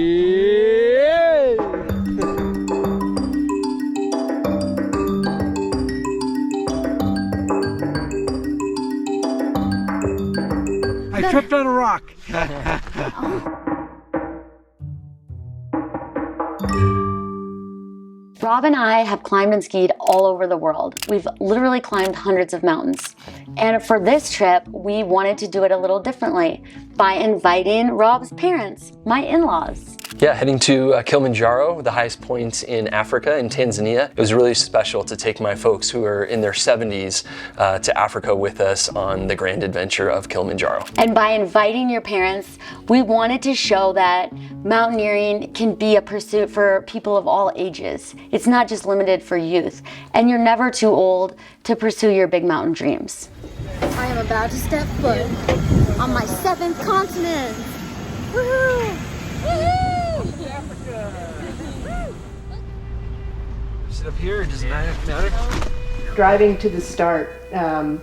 I tripped on a rock. Rob and I have climbed and skied all over the world. We've literally climbed hundreds of mountains. And for this trip, we wanted to do it a little differently by inviting Rob's parents, my in-laws. Yeah, heading to Kilimanjaro, the highest point in Africa, in Tanzania. It was really special to take my folks who are in their 70s to Africa with us on the grand adventure of Kilimanjaro. And by inviting your parents, we wanted to show that mountaineering can be a pursuit for people of all ages. It's not just limited for youth, and you're never too old to pursue your big mountain dreams. I am about to step foot on my 7th continent. Woohoo! Woohoo! Sit up here, does it matter? Driving to the start, I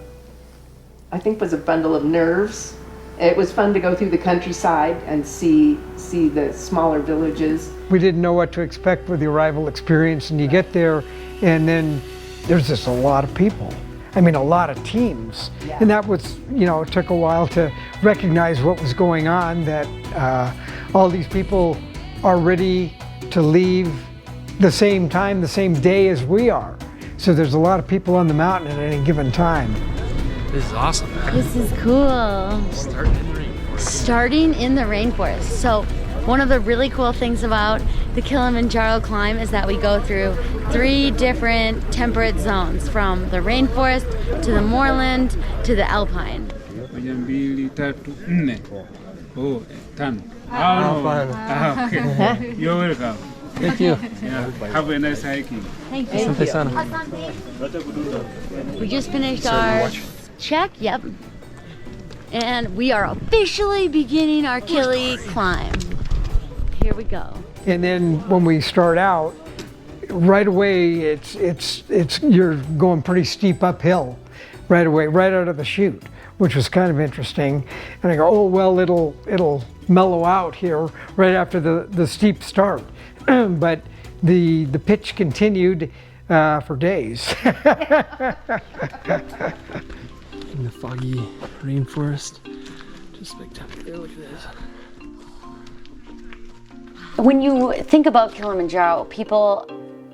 think was a bundle of nerves. It was fun to go through the countryside and see the smaller villages. We didn't know what to expect with the arrival experience, and you get there and then there's just a lot of people. I mean, a lot of teams. Yeah. And that was, it took a while to recognize what was going on, that all these people are ready to leave the same time, the same day as we are. So there's a lot of people on the mountain at any given time. This is awesome, man. This is cool. Starting in the rainforest. Starting in the rainforest. So one of the really cool things about the Kilimanjaro climb is that we go through 3 different temperate zones, from the rainforest to the moorland to the alpine. Okay. You're welcome. Thank you. Yeah. Have a nice hiking. Thank you. We just finished our check, yep. And we are officially beginning our Kili climb. Here we go. And then when we start out, right away you're going pretty steep uphill right away, right out of the chute, which was kind of interesting. And I go, oh well, it'll mellow out here right after the steep start. But the pitch continued for days. In the foggy rainforest, just spectacular. Look at this. When you think about Kilimanjaro, people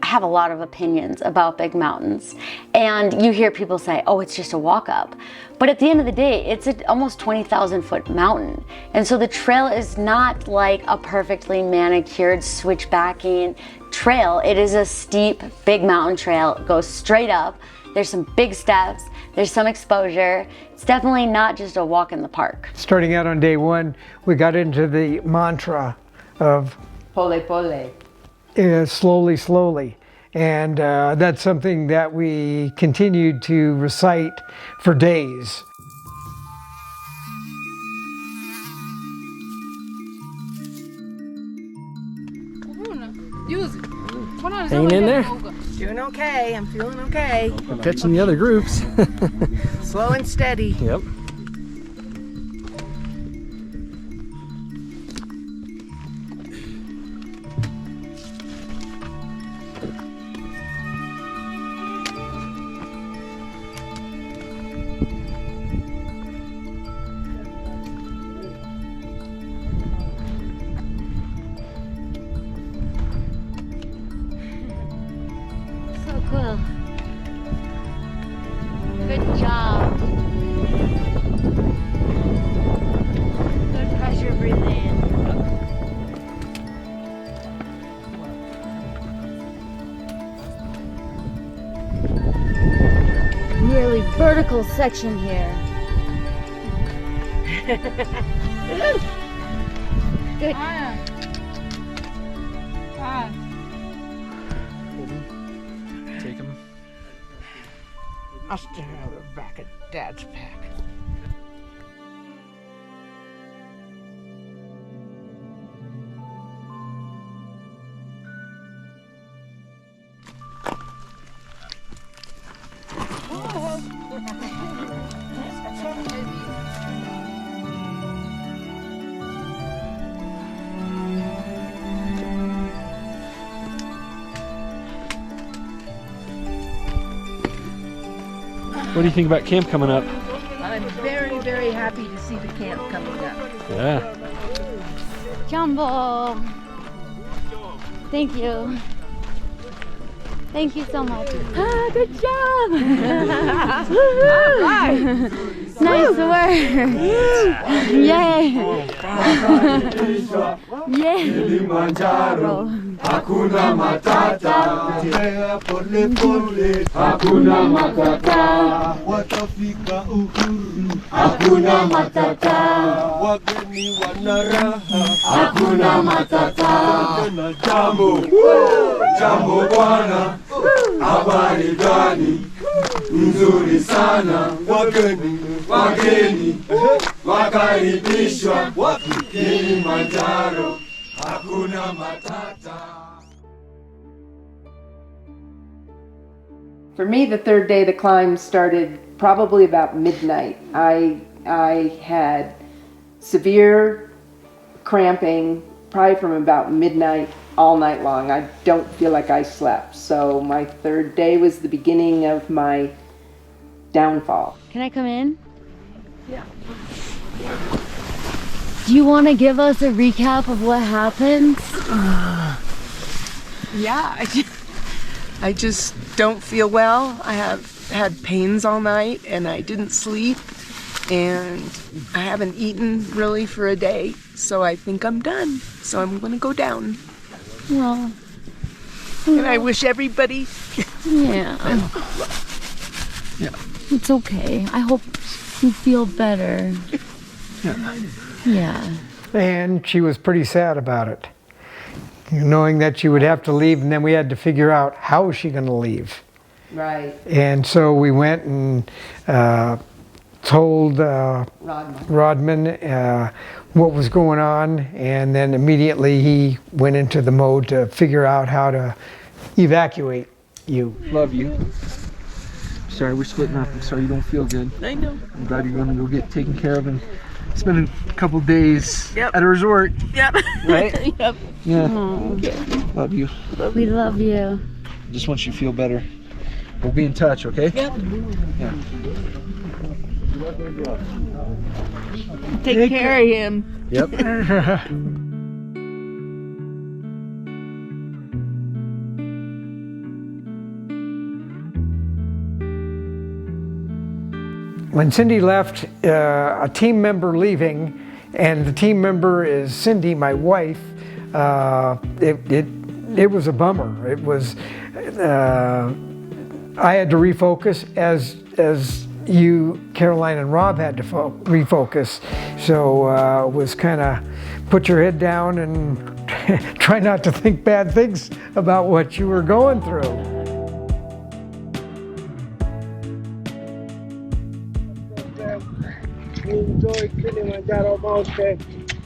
have a lot of opinions about big mountains. And you hear people say, oh, it's just a walk up. But at the end of the day, it's an almost 20,000 foot mountain. And so the trail is not like a perfectly manicured switchbacking trail. It is a steep, big mountain trail. It goes straight up. There's some big steps. There's some exposure. It's definitely not just a walk in the park. Starting out on day 1, we got into the mantra of Pole pole. Slowly, slowly. And that's something that we continued to recite for days. Hanging in there? Doing okay, I'm feeling okay. Catching the other groups. Slow and steady. Yep. Cool. Good job. Good pressure breathing. Nearly vertical section here. Good. Take them. I'll stick out the back of Dad's pack. What do you think about camp coming up? I'm very, very happy to see the camp coming up. Yeah. Jumbo. Thank you. Thank you so much. Ah, good job. Nice work. Yay. Yay. Kilimanjaro, hakuna matata. Pole pole, hakuna matata. Watafika uhuru, hakuna matata. Wageni wanaraha, hakuna matata. Tena jambo, jambo bwana, habari gani? Nzuri sana. Wageni, wageni, wakaribishwa. Kilimanjaro, hakuna matata. For me, the third day, the climb started probably about midnight. I had severe cramping probably from about midnight all night long. I don't feel like I slept. So my third day was the beginning of my downfall. Can I come in? Yeah. Do you want to give us a recap of what happened? Yeah, I just don't feel well. I have had pains all night and I didn't sleep and I haven't eaten really for a day. So I think I'm done. So I'm gonna go down. Well, and I wish everybody. Yeah. It's okay. I hope you feel better. Yeah. And she was pretty sad about it, knowing that she would have to leave, and then we had to figure out how was she going to leave. Right. And so we went and told Rodman what was going on, and then immediately he went into the mode to figure out how to evacuate you. Love you. Sorry, we're splitting up. I'm sorry you don't feel good. I know. I'm glad you're gonna go get taken care of and spend a couple days Yep. at a resort. Yep. Right? Yep. Yeah. Aww. Love you. We love you. Just want you to feel better. We'll be in touch, okay? Yep. Yeah. Take care of him. Yep. When Cindy left, a team member leaving, and the team member is Cindy, my wife, it was a bummer. It was, I had to refocus as you, Caroline and Rob had to refocus. So it was kind of put your head down and try not to think bad things about what you were going through. Enjoy Kilimanjaro mountain.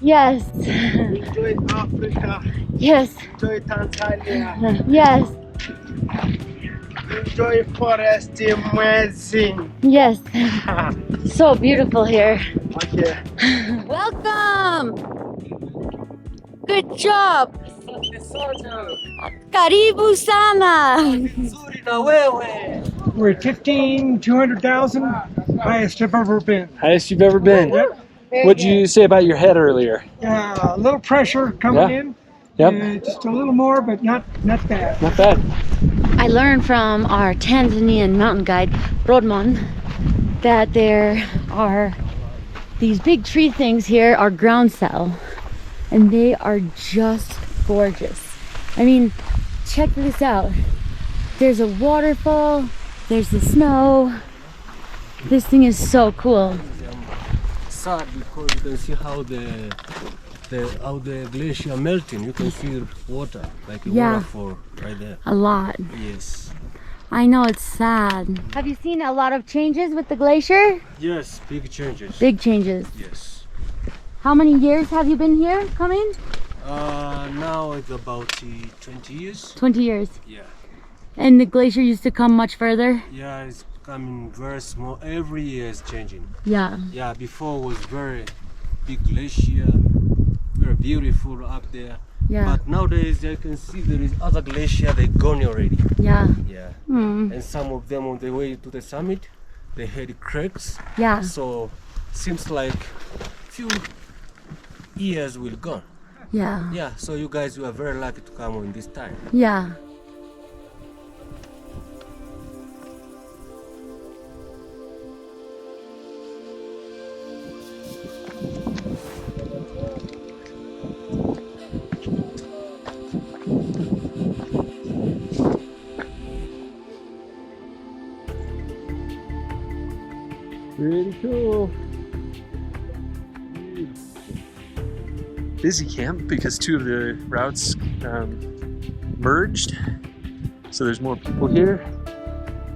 Yes. Enjoy Africa. Yes. Enjoy Tanzania. Yes. Enjoy forest amazing. Yes. So beautiful here. Okay. Welcome. Good job. Karibu sana. We're at 200,000, highest I've ever been. Highest you've ever been. Yep. What'd you say about your head earlier? A little pressure coming in. Yep. Just a little more, but not bad. Not bad. I learned from our Tanzanian mountain guide, Rodman, that there are these big tree things here are ground cell, and they are just gorgeous. I mean, check this out. There's a waterfall, there's the snow. This thing is so cool. Sad because you can see how the glacier melting. You can see water, like a waterfall right there. A lot. Yes. I know, it's sad. Have you seen a lot of changes with the glacier? Yes, big changes. Big changes. Yes. How many years have you been here coming? Now it's about 20 years. 20 years. Yeah. And the glacier used to come much further? Yeah, it's coming very small. Every year is changing. Yeah. Yeah, before was very big glacier, very beautiful up there. Yeah. But nowadays I can see there is other glacier, they're gone already. Yeah. Yeah. Mm. And some of them on the way to the summit, they had cracks. Yeah. So seems like few years will go. Yeah. Yeah, so you guys were very lucky to come on this time. Yeah. Pretty cool. Busy camp because two of the routes merged. So there's more people here,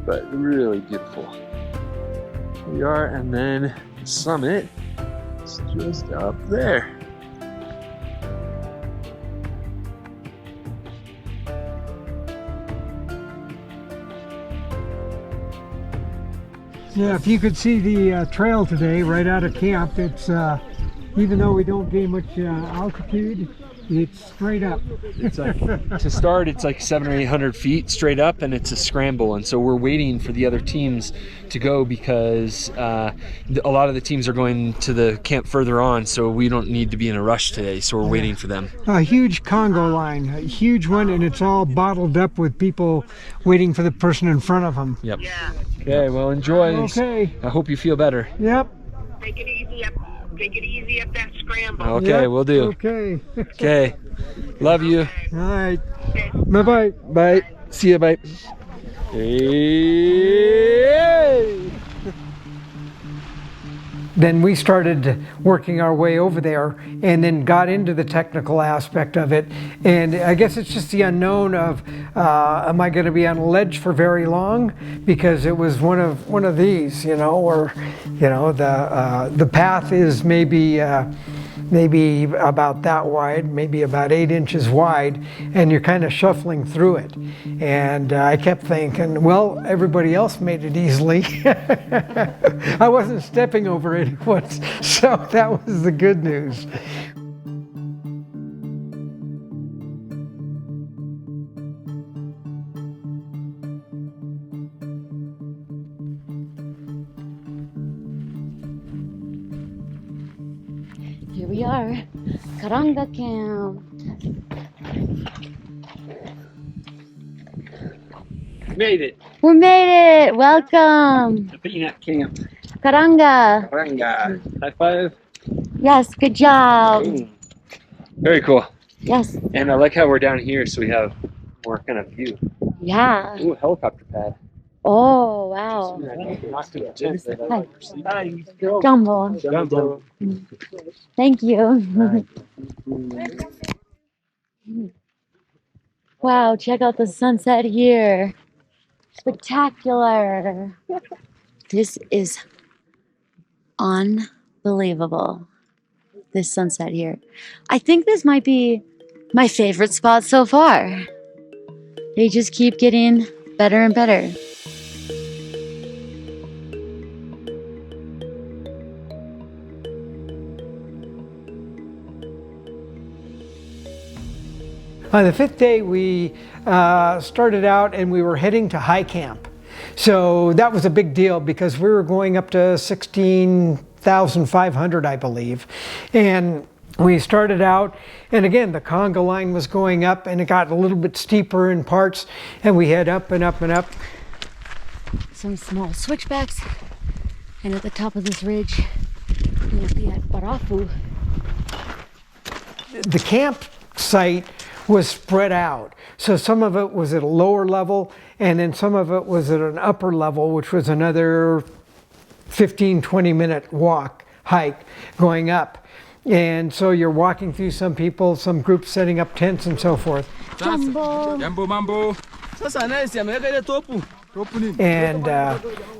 but really beautiful. Here we are, and then the summit is just up there. Yeah, if you could see the trail today right out of camp, it's even though we don't gain much altitude, it's straight up. It's like, to start, it's like 700 or 800 feet straight up, and it's a scramble. And so we're waiting for the other teams to go because a lot of the teams are going to the camp further on, so we don't need to be in a rush today. So we're waiting for them. A huge Congo line, a huge one, and it's all bottled up with people waiting for the person in front of them. Yep. Okay, well, enjoy. Okay. I hope you feel better. Yep. Take it easy up. Take it easy up that scramble. Okay, Yep. we'll do. Okay. Okay. Love you. All right. Bye-bye. Bye. See you. Bye. Hey. Then we started working our way over there and then got into the technical aspect of it. And I guess it's just the unknown of, am I going to be on a ledge for very long? Because it was one of these, you know, or, you know, the path is maybe about that wide, maybe about 8 inches wide, and you're kind of shuffling through it. And I kept thinking, well, everybody else made it easily. I wasn't stepping over it once, so that was the good news. Here we are, Karanga Camp. Made it. We made it. Welcome, Peanut camp. Karanga. Ranga. High five. Yes, good job. Boom. Very cool. Yes. And I like how we're down here, so we have more kind of view. Yeah. Ooh, helicopter pad. Oh, wow. Jumbo. Jumbo. Thank you. Wow, check out the sunset here. Spectacular. This is unbelievable. This sunset here. I think this might be my favorite spot so far. They just keep getting better and better. On the 5th day, we started out and we were heading to high camp. So that was a big deal because we were going up to 16,500, I believe. And we started out, and again, the conga line was going up and it got a little bit steeper in parts, and we head up and up and up. Some small switchbacks, and at the top of this ridge, you'll be at Barafu. The campsite was spread out. So some of it was at a lower level, and then some of it was at an upper level, which was another 15-20 minute hike going up. And so you're walking through some people, some groups setting up tents and so forth. Jumbo. mambo. And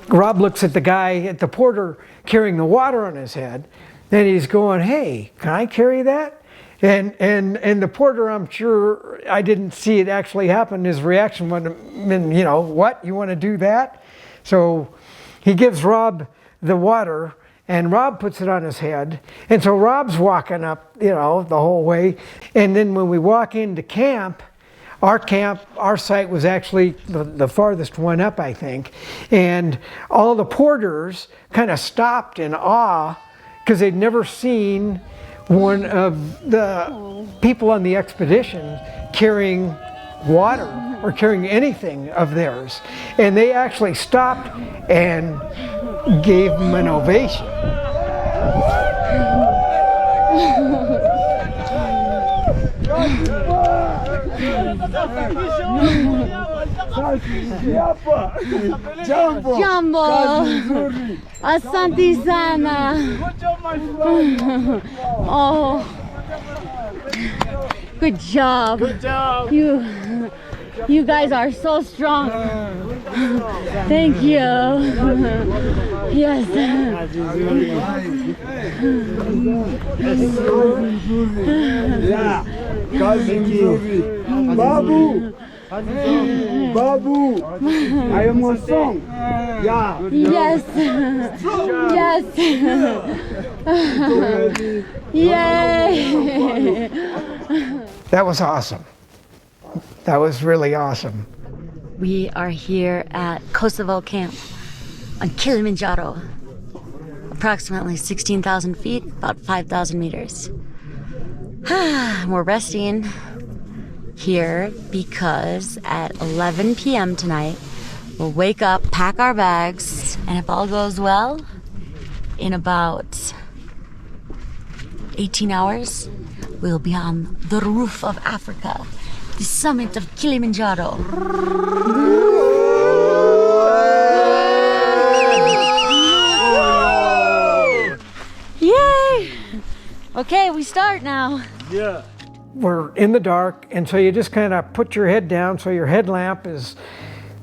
Rob looks at the guy, at the porter, carrying the water on his head, and he's going, "Hey, can I carry that?" And the porter, I'm sure, I didn't see it actually happen. His reaction would have been, you know, "What? You want to do that?" So he gives Rob the water, and Rob puts it on his head. And so Rob's walking up, you know, the whole way. And then when we walk into camp, our camp, our site was actually the farthest one up, I think. And all the porters kind of stopped in awe because they'd never seen one of the people on the expedition carrying water or carrying anything of theirs. And they actually stopped and gave them an ovation. Jumbo, asante sana. Oh, good job. Good job. You guys are so strong. Thank you. Yes. Babu, Babu, I am on song. Yeah. Yes. Yes. Yay. That was awesome. That was really awesome. We are here at Kosovo Camp on Kilimanjaro, approximately 16,000 feet, about 5,000 meters. We're resting here because at 11 p.m. tonight, we'll wake up, pack our bags, and if all goes well, in about 18 hours, we'll be on the roof of Africa, the summit of Kilimanjaro. Yay! Okay, we start now. Yeah. We're in the dark, and so you just kind of put your head down so your headlamp is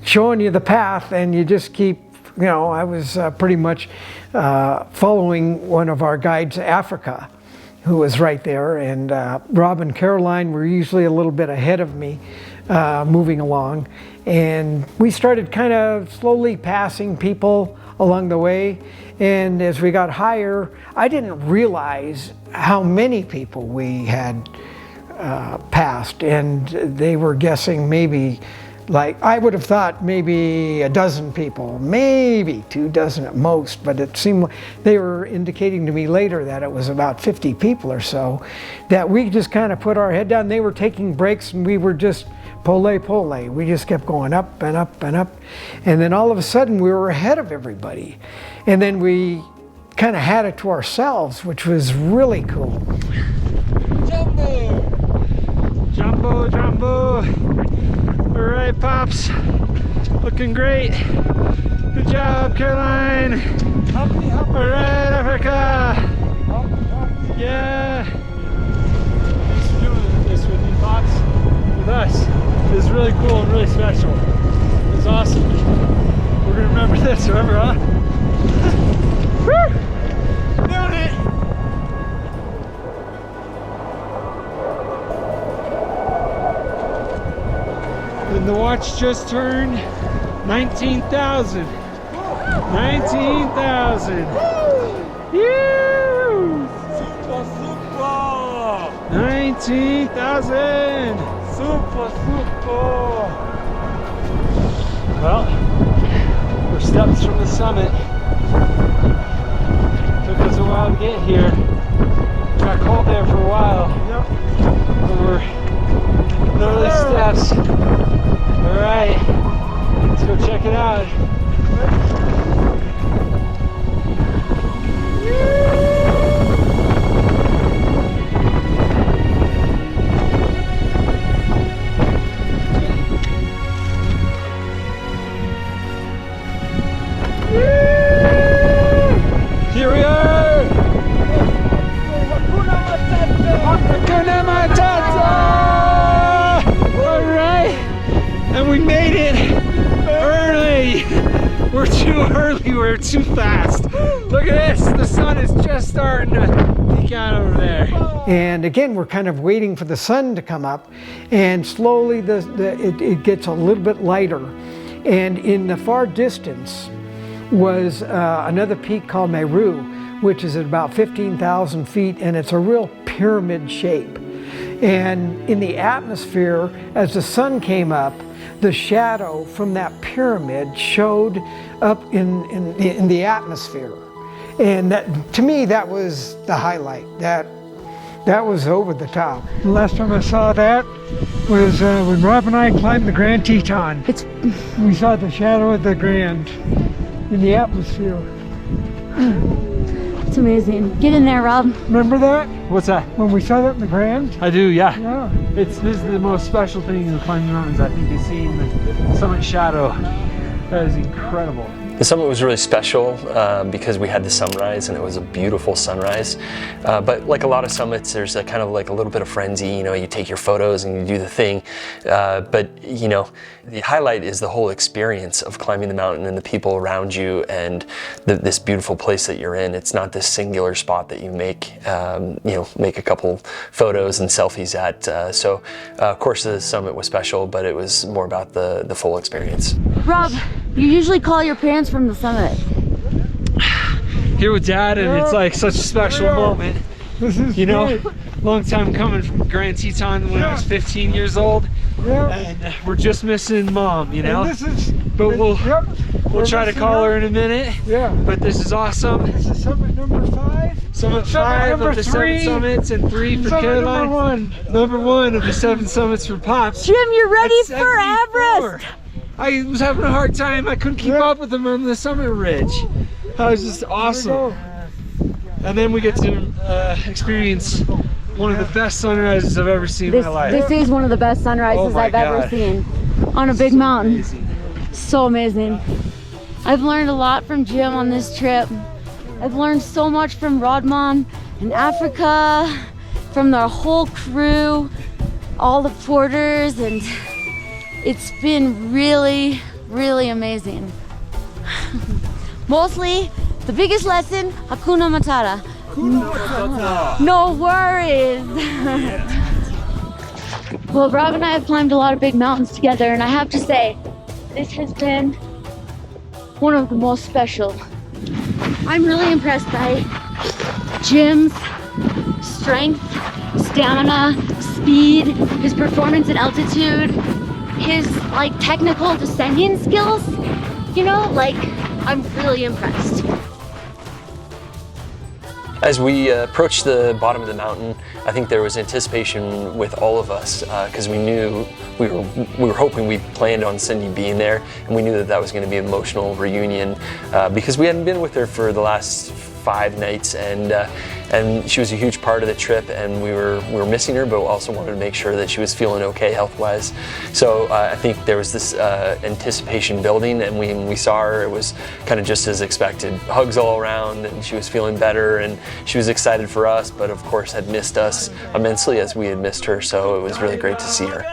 showing you the path, and you just keep, you know, I was pretty much following one of our guides, Africa, who was right there, and Rob and Caroline were usually a little bit ahead of me, moving along, and we started kind of slowly passing people along the way, and as we got higher, I didn't realize how many people we had passed, and they were guessing maybe, like, I would have thought maybe a dozen people, maybe 2 dozen at most, but it seemed like they were indicating to me later that it was about 50 people or so, that we just kind of put our head down. They were taking breaks and we were just pole. We just kept going up and up and up. And then all of a sudden we were ahead of everybody. And then we kind of had it to ourselves, which was really cool. Jumbo, Jumbo. All right, Pops. Looking great. Good job, Caroline. All right, Africa. Yeah. Thanks for doing this with me, Pops. With us. It was really cool and really special. It was awesome. We're gonna remember this forever, huh? Woo! Doing it. And the watch just turned 19,000. 19,000. Woo! Super, super. 19,000. Super, super. Well, we're steps from the summit. Took us a while to get here. Got cold there for a while. Yep. But we're in the early steps. All right, let's go check it out. Here we are! Hakuna Matata! All right, and we made it early. We're too early, we're too fast. Look at this, the sun is just starting to peek out over there. And again, we're kind of waiting for the sun to come up, and slowly it gets a little bit lighter. And in the far distance was another peak called Meru, which is at about 15,000 feet, and it's a real pyramid shape. And in the atmosphere, as the sun came up, the shadow from that pyramid showed up in the atmosphere. And that, to me, that was the highlight. That was over the top. The last time I saw that was when Rob and I climbed the Grand Teton. We saw the shadow of the Grand in the atmosphere. It's amazing. Get in there, Rob. Remember that? What's that? When we saw that in the Grand? I do, yeah. Yeah. This is the most special thing in climbing the mountains, I think, is seeing the summit shadow. That is incredible. The summit was really special because we had the sunrise, and it was a beautiful sunrise. But like a lot of summits, there's a kind of like a little bit of frenzy. You know, you take your photos and you do the thing. But you know, the highlight is the whole experience of climbing the mountain and the people around you and this beautiful place that you're in. It's not this singular spot that you make, you know, make a couple photos and selfies at. So of course the summit was special, but it was more about the full experience. Rob, you usually call your parents from the summit. Here with Dad, and it's like such a special moment. This is, you know, long time coming from Grand Teton when I was 15 years old. Yeah. And we're just missing Mom, you know. And this is, but we'll try to call her in a minute. Yeah. But this is awesome. This is summit number 5. Summit 5 of the 7 summits, and 3 for Caroline. Number 1 of the 7 summits for Pops. Jim, you're ready for Everest. I was having a hard time. I couldn't keep up with them on the summit ridge. That was just awesome. And then we get to experience one of the best sunrises I've ever seen in my life. This is one of the best sunrises I've ever seen on a big mountain. Amazing. So amazing. I've learned a lot from Jim on this trip. I've learned so much from Rodman in Africa, from their whole crew, all the porters, and it's been really, really amazing. Mostly, the biggest lesson, Hakuna Matata. No worries. Well, Rob and I have climbed a lot of big mountains together, and I have to say, this has been one of the most special. I'm really impressed by Jim's strength, stamina, speed, his performance at altitude, his like technical descending skills. You know, like, I'm really impressed. As we approached the bottom of the mountain, I think there was anticipation with all of us because we knew we were hoping, we planned on Cindy being there, and we knew that that was going to be an emotional reunion because we hadn't been with her for the last 5 nights, and she was a huge part of the trip, and we were missing her, but also wanted to make sure that she was feeling okay health-wise. So I think there was this anticipation building, and when we saw her, it was kind of just as expected. Hugs all around, and she was feeling better, and she was excited for us, but of course had missed us immensely as we had missed her, so it was really great to see her.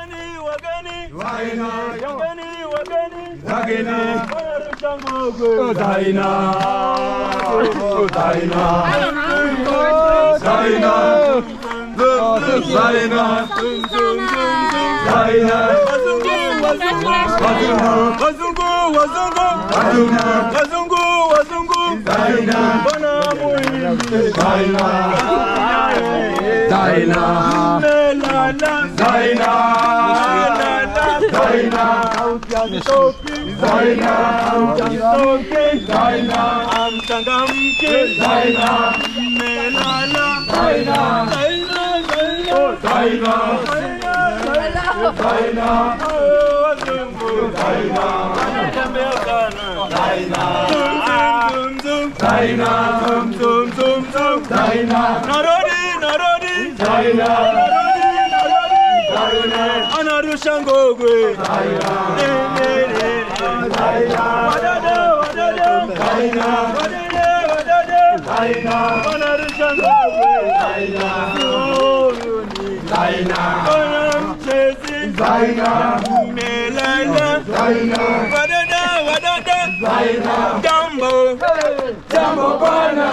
Jambo bana,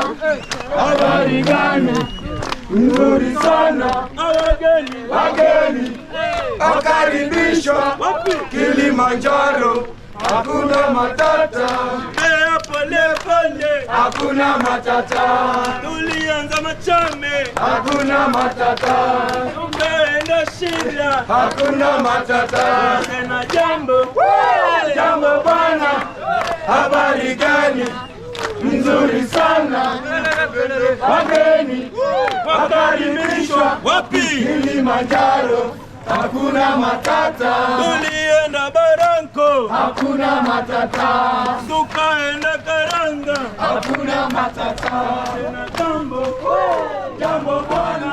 habari gani? Nzuri sana, wageni wakaribishwa Kilimanjaro, hakuna matata, pole pole, hakuna matata, tulianza machame, hakuna matata, Tukaenda shida, hakuna matata. Tena jambo bwana, habari gani? Nzuri sana. Wageni wakaribishwa wapi? Kilimanjaro, hakuna matata. Tulienda Baranko, hakuna matata. Tukaenda Karanga, hakuna matata. Tena jambo bwana,